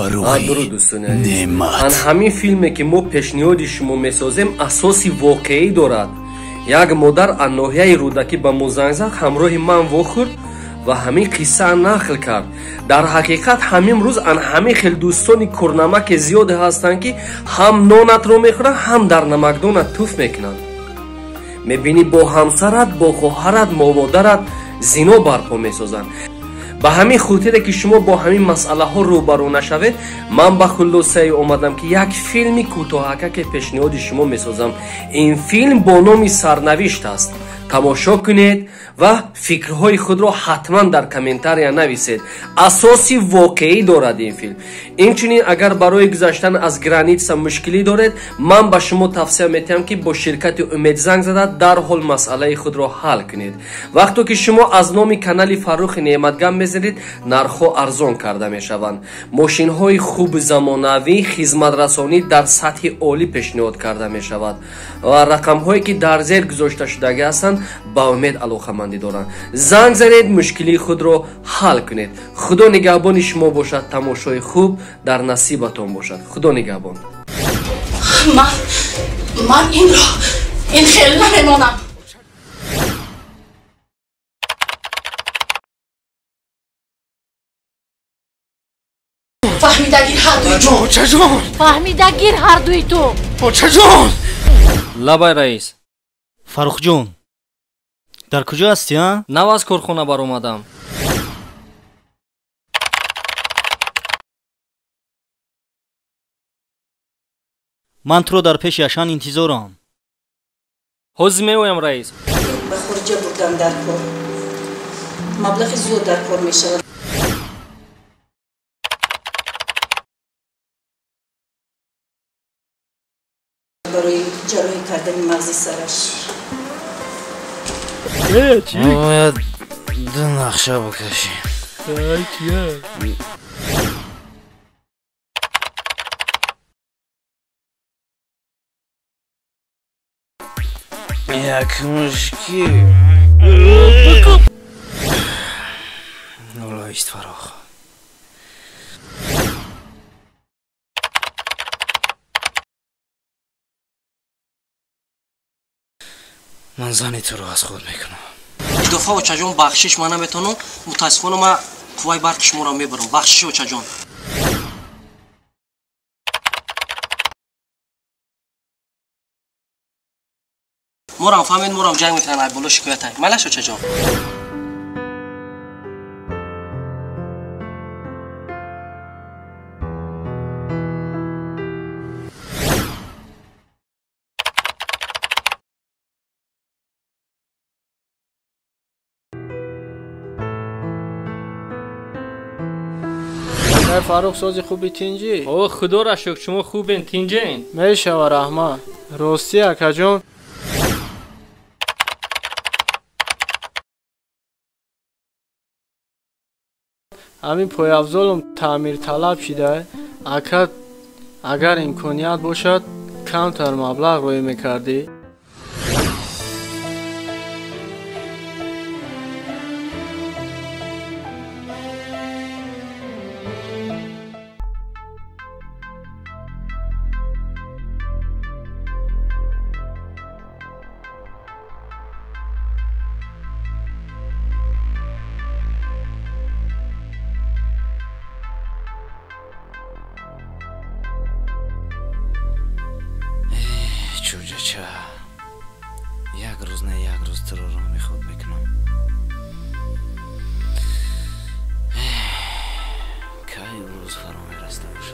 درود دوستان عزیز. همین فیلمی که ما پیشنهاد شما میسازیم اساسی واقعی دارد. یک مادر از ناحیه رودکی به ما زنگ زد، همراه من واخورد و همین قصه نقل کرد. در حقیقت همین روز همین خیلی دوستانی کرنمک زیاد هستند که هم نانت رو میخورن هم در نمکدانت توف میکنن. میبینی با همسرت، با خواهرت، با مادرت زنا برپا میسازن. به همین خاطره که شما با همین مسئله ها روبرو نشوید، من به خلاصه اومدم که یک فیلمی کوتاهک که پیشنهاد شما میسازم. این فیلم با نام سرنوشت است. تماشا کنید و فکرهای خود را حتما در کامنتاریا نویسید. اساسی واقعی دارد این فیلم. اینچنین اگر برای گذشتن از گرانیتس مشکلی دارید، من به شما توصیه میتم که با شرکت امید زنگ زده در حال مسئله خود را حل کنید. وقتی که شما از نام کانال فروخ نعمتگان میزنید، نرخ‌ها ارزان کرده میشوند. ماشین های خوب زمانوی، خدمت رسانی در سطح عالی پیشنهاد کرده میشود و رقم هایی که در زیر گذاشته شده هستند با امید علاقه‌مندی دارند. زنگ زنید، مشکلی خود را حل کنید. خدا نگهبان شما باشد. تماشای خوب در نصیبتان باشد. خدا نگهبان. من این خیلی نمیمانم. فهمیدگیر هر دوی تو. چه جان؟ فهمیدگیر هر دوی تو. چه جان؟ لبای رئیس. فاروق جون، در کجا هستی ها؟ نو از کارخانه بر اومدم. من تو رو در پیش یشان انتظارم. حوض میویم رئیس. به خروجه بردم در کار. مبلغ زیاد در کار میشود. برای جراحی کردن مغز سرش. چی؟ باید دو نقشه بکشیم. چیه؟ یک مشکی نولایست فراخ. من زنی تو رو از خود میکنم. دفعه و چجان بخشش من نمیتونم. متاسفانه من قوای برق شما را میبرم. بخشش و چجان. مورم فهمید مورم جنگ میکنن بالا شکایت های ملش و چجان. فاروق سازی خوبی تینجی؟ اوه خدا را شکر شما خوبین تینجین؟ میشه و رحمان راستی اکا جون. همین پای افضلم تعمیر طلب شده. اکا اگر امکانیت باشد کمتر مبلغ روی میکردی؟ چوجه چه یک روز نه یک روز تو رو رامی خود بکنم. که این روز فرا میرسته باشه.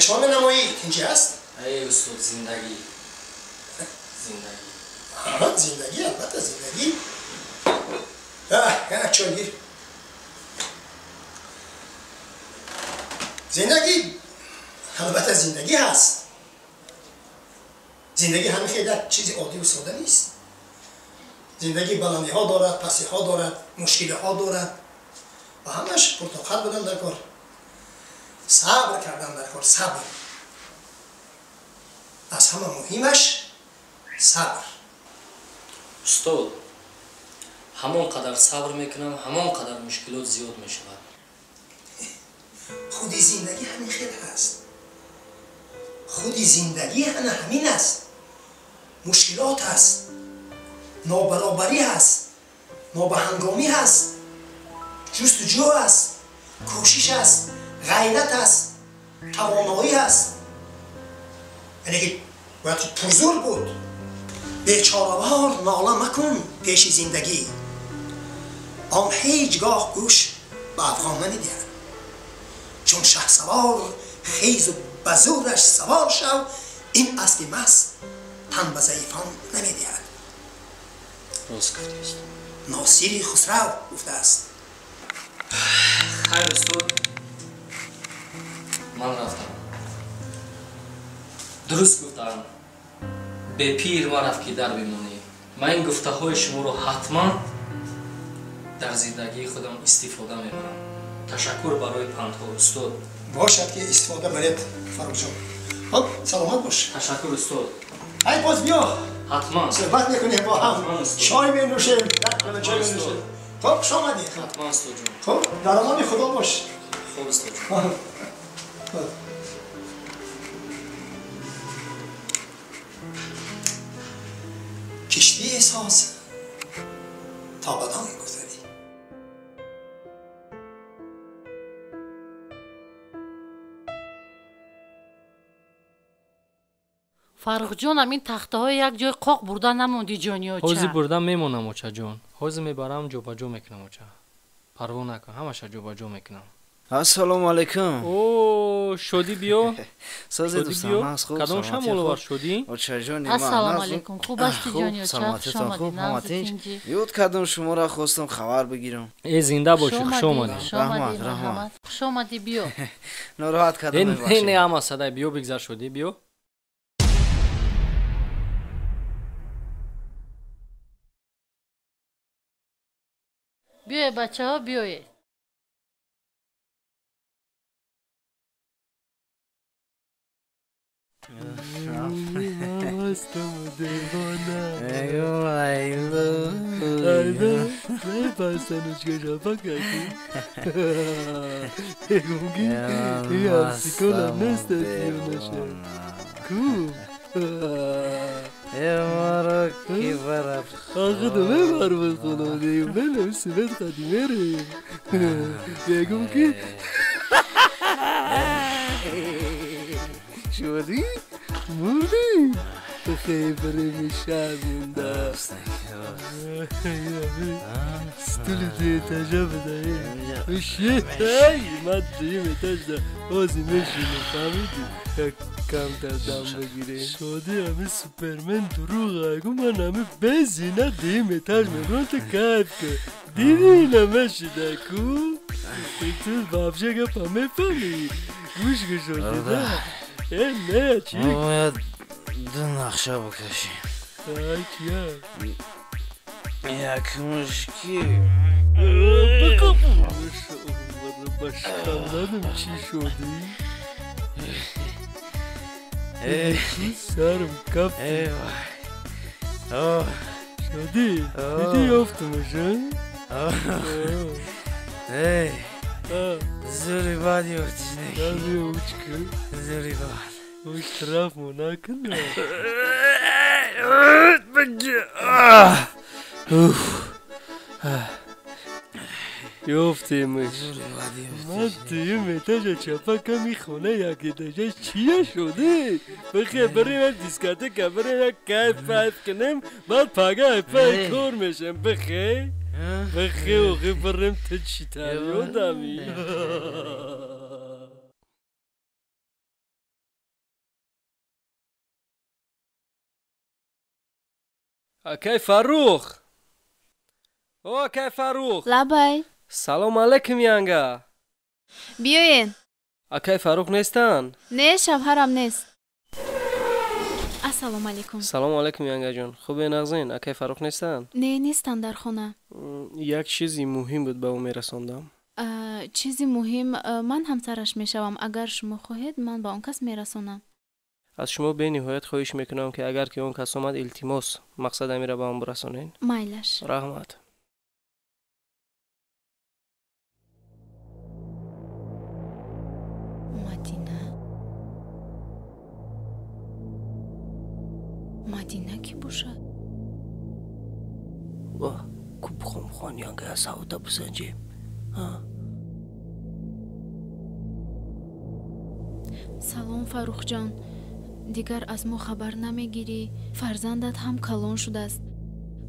چشمان نمایید اینجا هست؟ ای استاد زندگی زندگی البته زندگی چاگیر زندگی البته زندگی هست. زندگی همین خیلی چیزی عادی و ساده نیست. زندگی بلندی ها دارد، پسی ها دارد، مشکل ها دارد و همش پرتقال بودن در کار، صبر کردن در کار، صبر. از همه مهمش صبر. استاد همان قدر صبر میکنم همان قدر مشکلات زیاد میشود. خودی زندگی همین خیلی هست. خودی زندگی همین است. مشکلات هست، نابرابری هست، نابهنگامی هست، جستجو هست، کوشش هست، غیرت هست، توانایی هست. یعنی که باید پرزور بود. بیچاره‌وار ناله مکن پیش زندگی، آن هیچگاه گوش به افغان نمیدهد. چون شهسوار خیز و بزورش سوار شو، این اسب مست تن به ضعیفان نمیدهد. راست گفته است. ناصری خسرو گفته است. خیر استاد من رفتم. درست گفتم. به پیر ما رفت که در بمونی. من این گفته های شما رو حتما در زندگی خودم استفاده میبرم. تشکر برای پندها استاد. باشد که استفاده برید فاروق جان. خب سلامت باش. تشکر استاد. ای باز بیا. حتما. صحبت میکنیم با هم. چای می نوشیم. چای می نوشیم. خب خوش آمدی. حتما استاد جان. خب در امان خدا باش. خوب استاد جان. کشتی احساس تا بدان گذری. فاروق جانم این تخته های یک جای قاق برده نموندی جانی اوچه. حوزی بردم میمونم اوچه جان. حوزی میبرم جوبا جو میکنم اوچه. پروا نکن همش جوبا جو میکنم. السلام علیکم. او شدی بیا. ساز دوستان از خوب. کدام شمال شدی؟ اوچه جان. السلام علیکم. خوب هستی جانی اوچه؟ سلامتتان خوب همتین. یاد کردم شما را خواستم خبر بگیرم. ای زنده باشی خوش اومدی. رحمت. خوش اومدی بیا. ناراحت کردم ببخشید. نه اما صدای بیا بگذر شدی بیا. بیای بچه ها بیای. مستم دیوانه ایو پرستنش که شفا کردی گونگی یه افسیکال هم نستاسیونشه کو یه مارا کی برد آقا دومه بر بخونه دیم بلیم سیبت قدیمه ریم بگم که شدی؟ مردی؟ خیلی بریم شرمونده ستولی توی تجا بده بشه من توی اتاج ده بازی میشینه فهمیدی کم دم بگیره شادی همه سوپرمن دروغه اگه من همه بزینه دیم اتاج میبرم تا کیف که دیدی اینه شده کو تو بابشه که پا میفهمی گوش که شدی ده نه چی؟ باید دو نقشه بکشیم چیه؟ یک مشکی بکن باشم چی شدی؟ سرم کف شدی؟ دیدی افتمشن؟ زوری بعد یورتیش نگی زوری بعد اوش طرف مو نکنه بگی یافتیمش من توی متاج چپا کمی خونه یکی داشته چیه شده بخیر بریم دیسکاته که بریم یک کیف کنیم بعد پاگه پای کار میشم بخیر بخیر بریم تو چی تا یادمی Акай Фарух. О, Акай Фарух. Лабай. Салом алейкум янга. Биёен. Акай Фарух нестан? Не, шавҳарам нест. Ассалому алейкум. Салом алейкум янгаҷон. Хубе нағзин? Акай Фарух нестан? Не, нестанд дар хона. Як чизи муҳим буд ба ӯ мерасондам. چیزی مهم من همسرش میشوم اگر شما خواهید من با اون کس میرسونم. از شما به نهایت خواهش میکنم که اگر که اون کس اومد التماس مقصد امیره با هم برسونین. مایلش. رحمت. مدینه کی باشد؟ واه کوب خون یانگه سعوده بسنجیم. سلام فاروق جان. دیگر از ما خبر نمیگیری؟ فرزندت هم کلان شده است.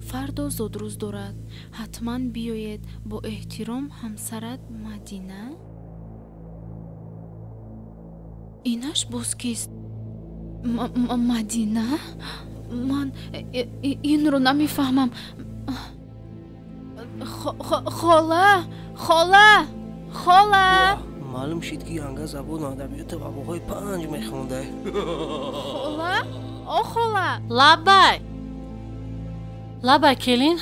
فردا زودروز دارد. حتما بیاید. با احترام همسرت مدینه. اینش باز کیست؟ مدینه؟ من این رو نمیفهمم. خاله معلوم شد که یانگه زبون ادبیات باباهای 5 میخونده. خاله لابای کلین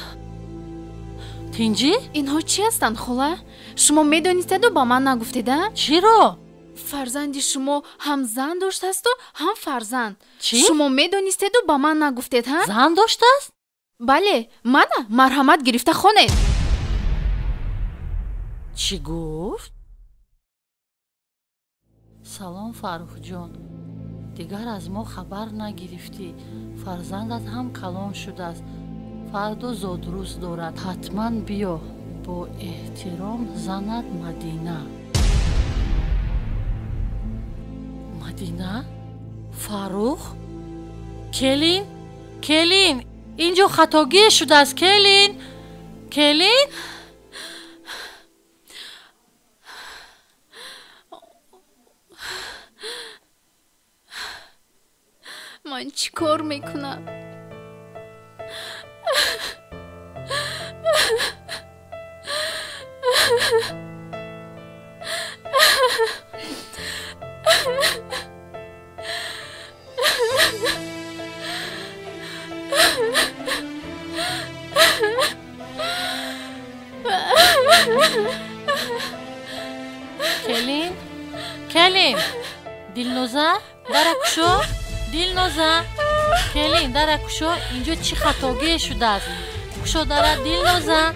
تینجی؟ اینها چی هستند خاله؟ شما میدونید و با من نگفتید؟ چرا؟ فرزندی شما هم زن داشته است و هم فرزند. چی؟ شما میدونید و با من نگفتید ها؟ زن داشته است؟ بله، من مرحمت گرفته خونه. چی گفت؟ سلام فاروق جان. دیگر از ما خبر نگرفتی. فرزندت هم کلان شده است. فردا زودروز دارد. حتما بیا. با احترام زنت مدینه. مدینه؟ فاروق؟ کلین اینجا خطاگی شده است. کلین من چی کار میکنم؟ کلین دلنوزه درکشو. دلنوزه کلین درکشو. اینجا چی خطاگی شده است؟ کشو داره دلنوزه.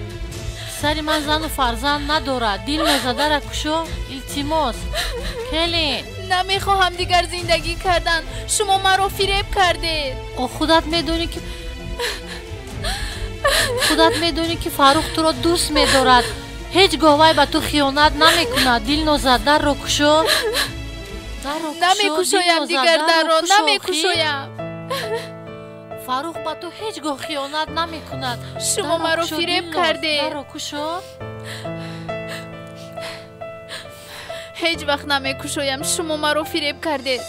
سری من زن و فرزند نداره. دلنوزه درکشو. التماس کلین. نمیخواهم دیگر زندگی کردن. شما مرا فریب کردید. خودت میدونی که فاروق تو را دوست میدارد. هیچ گاهی به تو خیانت نمیکنه. دلنوزه در رو کشو. نمیکشویم دیگر در رو نمیکشویم. فاروق با تو هیچگاه خیانت نمیکند. شما مرا فریب کردید. در رو کشو. هیچ وقت نمیکشویم. شما مرا فریب کردید.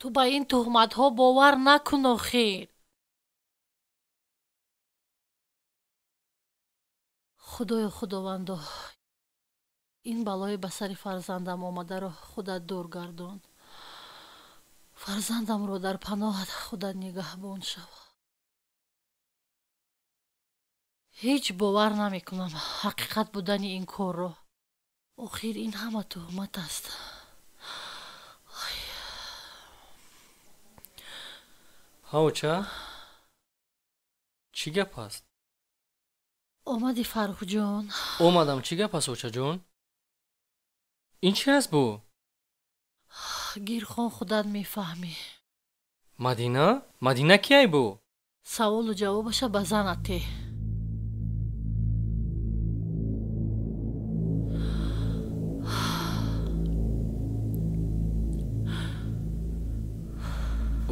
تو با این تهمت ها باور نکن خیر. خداوندا این بلای به سر فرزندم آمده را خودت دور گردان. فرزندم رو در پناهت خودت نگهبان شو. هیچ باور نمیکنم حقیقت بودن این کار رو. آخر این همه تهمت است. ҳауча чӣ гап аст? омади фаррухҷон? омадам. чӣ гап аст очаҷон? ин чӣ аст бу? гирхон худат мефаҳмӣ. мадина кияй бу? саволу ҷавобаша ба занате.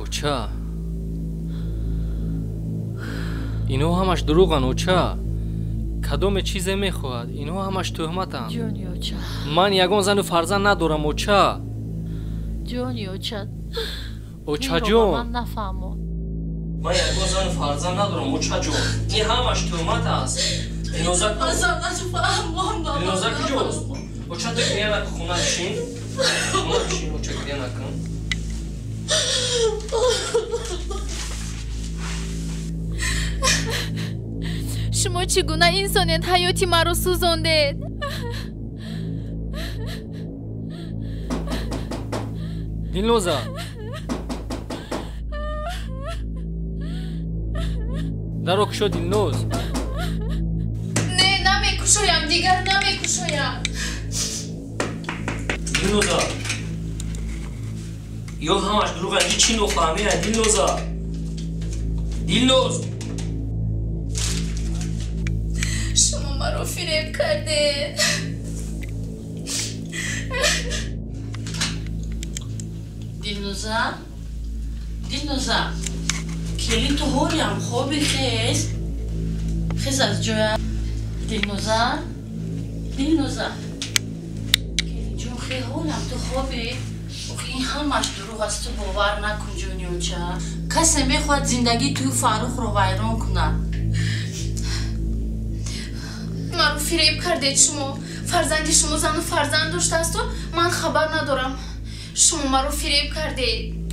оча اینها همش دروغن اوچا. کدوم چیزی میخواهد؟ اینها همش تهمتن. جونی اوچا. من یگان زن و فرزند ندارم اوچا. جونی اوچا. اوچا جون. من نفهمم. من یگان زن و فرزند ندارم اوچا جون. این همش تهمت است. اینوزا کجاست؟ اوچا تو گریه نکن خونه بشین. خونه بشین اوچا گریه نکن. شما چگونه انسانیت حیاتی مرا سوزاندید؟ دلنوزا درو کشو دلنوز. نه نمیکشویم، دیگر نمیکشویم. دلنوزا یا همش دروغه هیچی نفهمیه. دلنوزا دلنوز شما مرا فریب کردید. دلنوزا کلی تو هوریم خوبی خیز از جویا. دلنوزا کلی جون خیلی هوریم تو خوبی. این همش دروغ است، تو باور نکن جونی اوچا. کسی میخواد زندگی تو فاروق رو ویران کنه. مرا فریب کردید شما. فرزندی شما زن و فرزند داشته است و من خبر ندارم. شما مرا فریب کردید.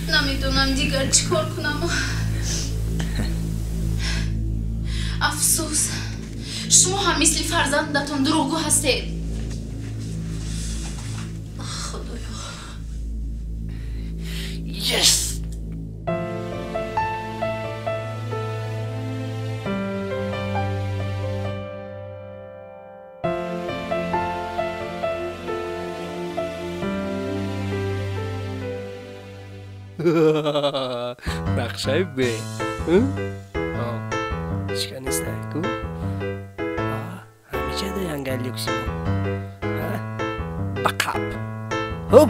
نمیدونم دیگر چیکار کنم. افسوس، شما هم مثل فرزندتان دروغگو هستید. خدایا. یس. نقشه به چیکار نیست کو؟ همیشه ده انگل یکسی با بقاب هوب